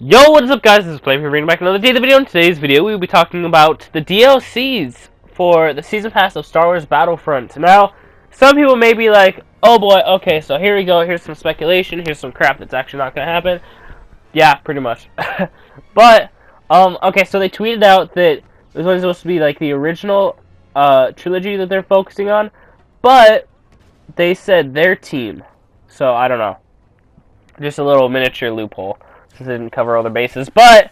Yo, what is up guys, this is Flame here bringing back another day of the video. In today's video, we will be talking about the DLCs for the Season Pass of Star Wars Battlefront. Now, some people may be like, oh boy, okay, so here we go, here's some speculation, here's some crap that's actually not going to happen. Yeah, pretty much. But, okay, so they tweeted out that this one's supposed to be like the original trilogy that they're focusing on, but they said their team, so I don't know. Just a little miniature loophole. Didn't cover all their bases, but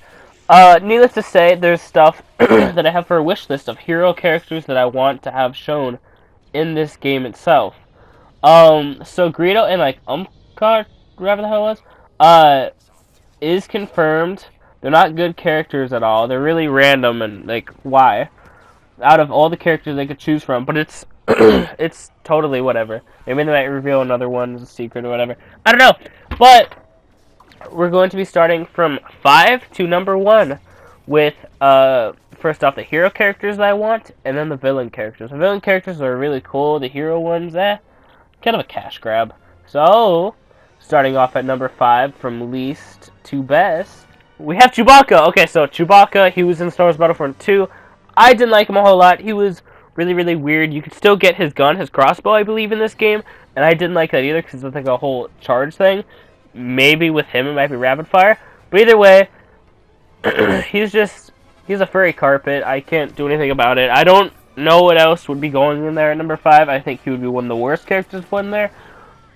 needless to say, there's stuff that I have for a wish list of hero characters that I want to have shown in this game itself. So Greedo and like Umkar, whatever the hell it was, is confirmed. They're not good characters at all. They're really random and like why? Out of all the characters they could choose from, but it's it's totally whatever. Maybe they might reveal another one as a secret or whatever. I don't know, but we're going to be starting from 5 to number 1 with, first off, the hero characters that I want, and then the villain characters. The villain characters are really cool. The hero ones, kind of a cash grab. So, starting off at number 5, from least to best, we have Chewbacca. Okay, so Chewbacca, he was in Star Wars Battlefront 2. I didn't like him a whole lot. He was really, really weird. You could still get his gun, his crossbow, I believe, in this game, and I didn't like that either, because it's like a whole charge thing. Maybe with him it might be rapid fire, but either way, he's a furry carpet. I can't do anything about it. I don't know what else would be going in there at number 5. I think he would be one of the worst characters to put in there,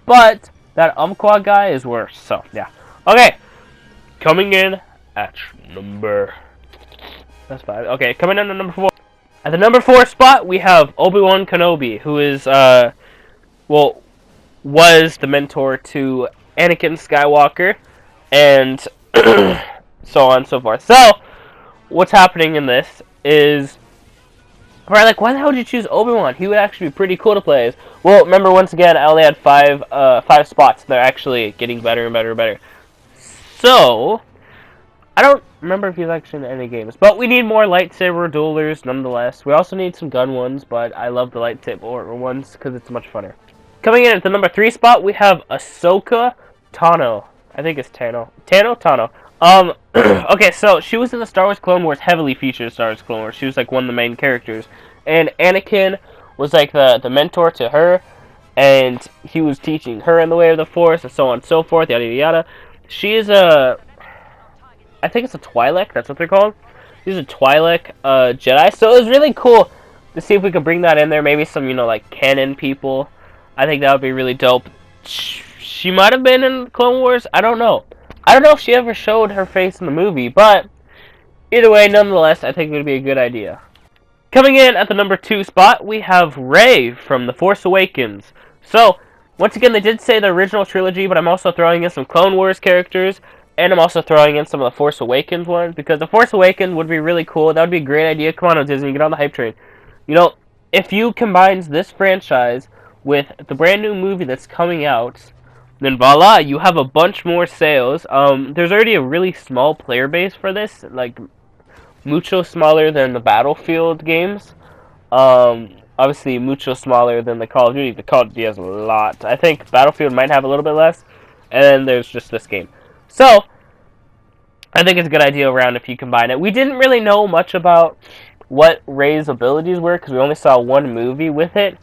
but that Umqua guy is worse, so yeah. Okay, coming in at number, that's 5. Okay, coming in at number 4. At the number 4 spot, we have ObiWan Kenobi, who is, well, was the mentor to Anakin Skywalker, and so on and so forth. So, what's happening in this is, we're like, why the hell did you choose Obi-Wan? He would actually be pretty cool to play as. Well, remember, once again, I only had 5 spots. They're actually getting better and better and better. So, I don't remember if he's actually in any games, but we need more lightsaber duelers, nonetheless. We also need some gun ones, but I love the lightsaber ones because it's much funner. Coming in at the number 3 spot, we have Ahsoka Tano. I think it's Tano. Tano. Okay, so she was in the Star Wars Clone Wars, heavily featured Star Wars Clone Wars. She was like one of the main characters. And Anakin was like the mentor to her, and he was teaching her in the way of the Force, and so on and so forth, yada yada yada. She is I think it's a Twi'lek, that's what they're called. She's a Twi'lek Jedi, so it was really cool to see if we could bring that in there. Maybe some, like, canon people. I think that would be really dope. She might have been in Clone Wars. I don't know. I don't know if she ever showed her face in the movie, but either way, nonetheless, I think it would be a good idea. Coming in at the number 2 spot, we have Rey from The Force Awakens. So, once again, they did say the original trilogy, but I'm also throwing in some Clone Wars characters, and I'm also throwing in some of the Force Awakens ones, because The Force Awakens would be really cool. That would be a great idea. Come on, Disney, get on the hype train. If you combine this franchise with the brand new movie that's coming out, then voila, you have a bunch more sales. There's already a really small player base for this, like mucho smaller than the Battlefield games. Obviously mucho smaller than the Call of Duty. The Call of Duty has a lot. I think Battlefield might have a little bit less, and then there's just this game. So, I think it's a good idea around if you combine it. We didn't really know much about what Rey's abilities were, because we only saw one movie with it.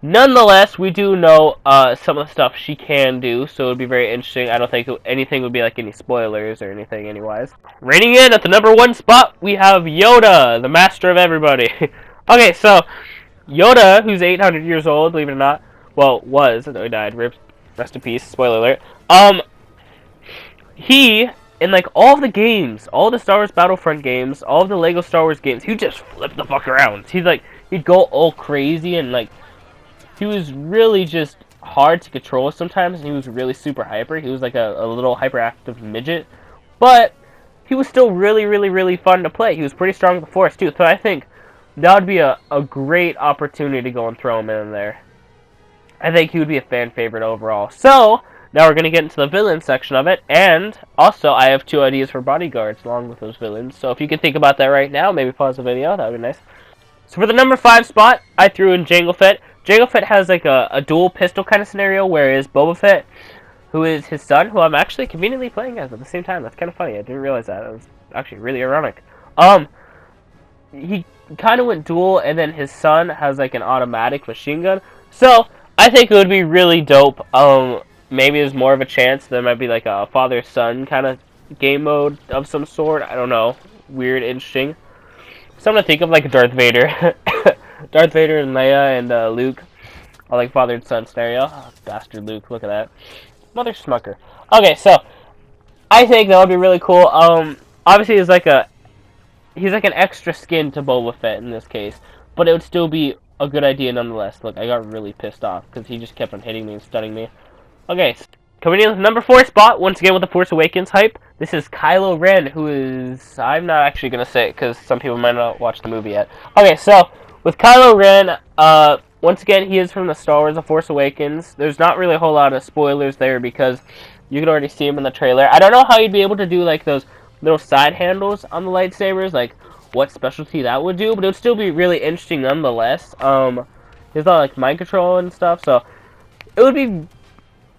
Nonetheless, we do know some of the stuff she can do, so it would be very interesting. I don't think anything would be like any spoilers or anything, anyways. Reigning in at the number 1 spot, we have Yoda, the master of everybody. Okay, so Yoda, who's 800 years old, believe it or not, well, was, he died, rest in peace, spoiler alert. He, in like all the games, all the Star Wars Battlefront games, all the Lego Star Wars games, he would just flip the fuck around. He'd go all crazy and like, he was really just hard to control sometimes, and he was really super hyper. He was like a little hyperactive midget, but he was still really, really, really fun to play. He was pretty strong with the Force, too, so I think that would be a great opportunity to go and throw him in there. I think he would be a fan favorite overall. So, now we're going to get into the villain section of it, and also I have 2 ideas for bodyguards along with those villains, so if you can think about that right now, maybe pause the video, that would be nice. So for the number 5 spot, I threw in Jango Fett. Jango Fett has like a dual pistol kind of scenario, whereas Boba Fett who is his son, who I'm actually conveniently playing as at the same time. That's kind of funny. I didn't realize that. It was actually really ironic. He kind of went dual, and then his son has like an automatic machine gun. So I think it would be really dope. Maybe there's more of a chance there might be like a father-son kind of game mode of some sort. I don't know. Weird, interesting. Something to think of, like Darth Vader. Darth Vader and Leia and Luke are like father and son scenario. Oh, bastard Luke, look at that. Mother smucker. Okay, so I think that would be really cool. Obviously he's like an extra skin to Boba Fett in this case, but it would still be a good idea nonetheless. Look, I got really pissed off because he just kept on hitting me and stunning me. Okay, coming in with the number 4 spot, once again with the Force Awakens hype, this is Kylo Ren, who is... I'm not actually going to say it because some people might not watch the movie yet. Okay, so, with Kylo Ren, once again, he is from the Star Wars The Force Awakens. There's not really a whole lot of spoilers there because you can already see him in the trailer. I don't know how you'd be able to do, like, those little side handles on the lightsabers, like, what specialty that would do, but it would still be really interesting nonetheless. There's a lot of, like, mind control and stuff, so it would be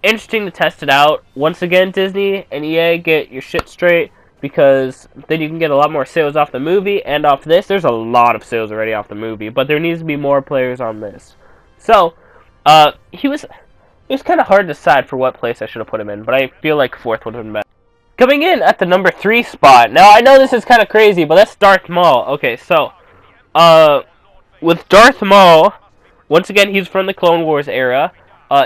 interesting to test it out. Once again, Disney and EA, get your shit straight, because then you can get a lot more sales off the movie and off this. There's a lot of sales already off the movie, but there needs to be more players on this. So, it was kind of hard to decide for what place I should have put him in, but I feel like 4th would have been better. Coming in at the number 3 spot. Now, I know this is kind of crazy, but that's Darth Maul. Okay, so, with Darth Maul, once again, he's from the Clone Wars era.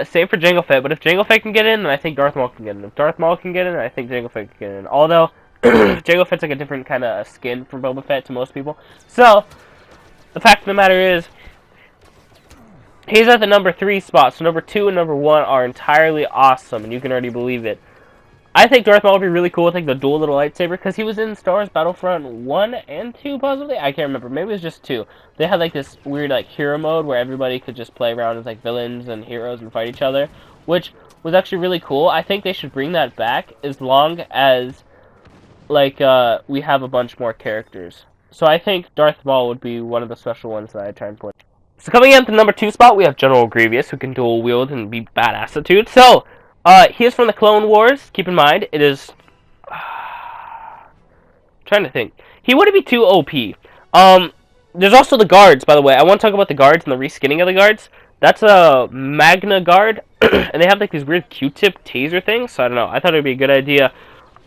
Same for Jango Fett, but if Jango Fett can get in, then I think Darth Maul can get in. If Darth Maul can get in, then I think Jango Fett can get in. Although, Jango Fett's like a different kind of skin from Boba Fett to most people. So, the fact of the matter is, he's at the number 3 spot, so number 2 and number 1 are entirely awesome, and you can already believe it. I think Darth Maul would be really cool with like the dual little lightsaber, because he was in Star Wars Battlefront 1 and 2, possibly? I can't remember. Maybe it was just 2. They had like this weird like hero mode where everybody could just play around as like villains and heroes and fight each other, which was actually really cool. I think they should bring that back as long as like we have a bunch more characters. So I think Darth Maul would be one of the special ones that I'd try and put. So coming in at the number 2 spot, we have General Grievous, who can dual wield and be badass-itude. So, he is from the Clone Wars. Keep in mind, it is... trying to think. He wouldn't be too OP. There's also the guards, by the way. I want to talk about the guards and the reskinning of the guards. That's a Magna guard, and they have like these weird Q-tip taser things, so I don't know. I thought it would be a good idea.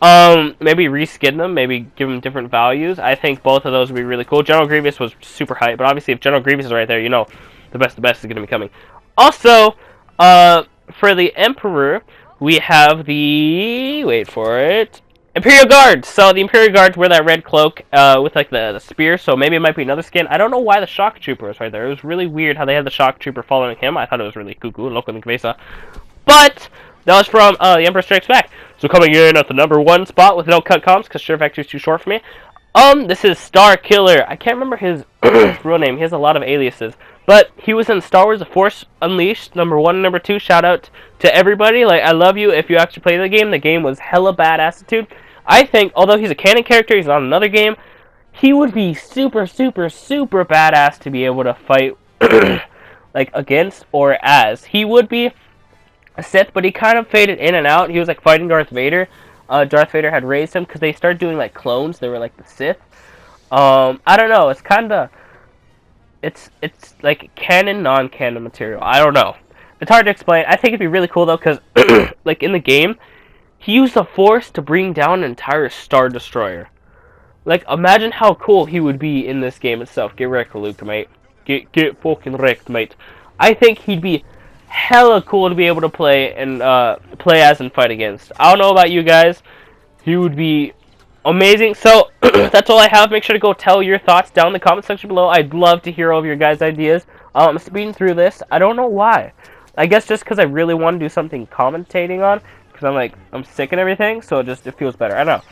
Maybe reskin them, maybe give them different values. I think both of those would be really cool. General Grievous was super hype, but obviously if General Grievous is right there, you know the best is going to be coming. Also, for the Emperor, we have the... wait for it... Imperial Guards! So the Imperial Guards wear that red cloak with like the spear, so maybe it might be another skin. I don't know why the Shock Trooper is right there. It was really weird how they had the Shock Trooper following him. I thought it was really cuckoo, loco in the cabeza. But that was from The Emperor Strikes Back. So coming in at the number 1 spot with no cut comms, because SHAREfactory is too short for me. This is Starkiller. I can't remember his real name. He has a lot of aliases. But he was in Star Wars The Force Unleashed, number 1 and number 2. Shout out to everybody. Like, I love you if you actually play the game. The game was hella badass-itude. I think, although he's a canon character, he's not another game, he would be super, super, super badass to be able to fight, like, against or as. He would be a Sith, but he kind of faded in and out. He was, like, fighting Darth Vader. Darth Vader had raised him, because they started doing, like, clones. They were, like, the Sith. I don't know. It's kind of... It's like canon, non-canon material. I don't know. It's hard to explain. I think it'd be really cool though, because like in the game, he used the Force to bring down an entire Star Destroyer. Like, imagine how cool he would be in this game itself. Get wrecked, Luke, mate. Get fucking wrecked, mate. I think he'd be hella cool to be able to play and play as and fight against. I don't know about you guys. He would be amazing. So that's all I have. Make sure to go tell your thoughts down in the comment section below. I'd love to hear all of your guys' ideas. I'm speeding through this. I don't know why. I guess just because I really want to do something commentating on, because I'm sick and everything, so it feels better. I don't know.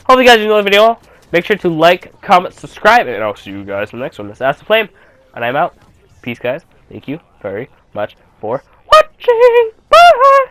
Hope you guys enjoyed the video. Make sure to like, comment, subscribe, and I'll see you guys in the next one. This is Ask the Flame, and I'm out. Peace, guys. Thank you very much for watching. Bye.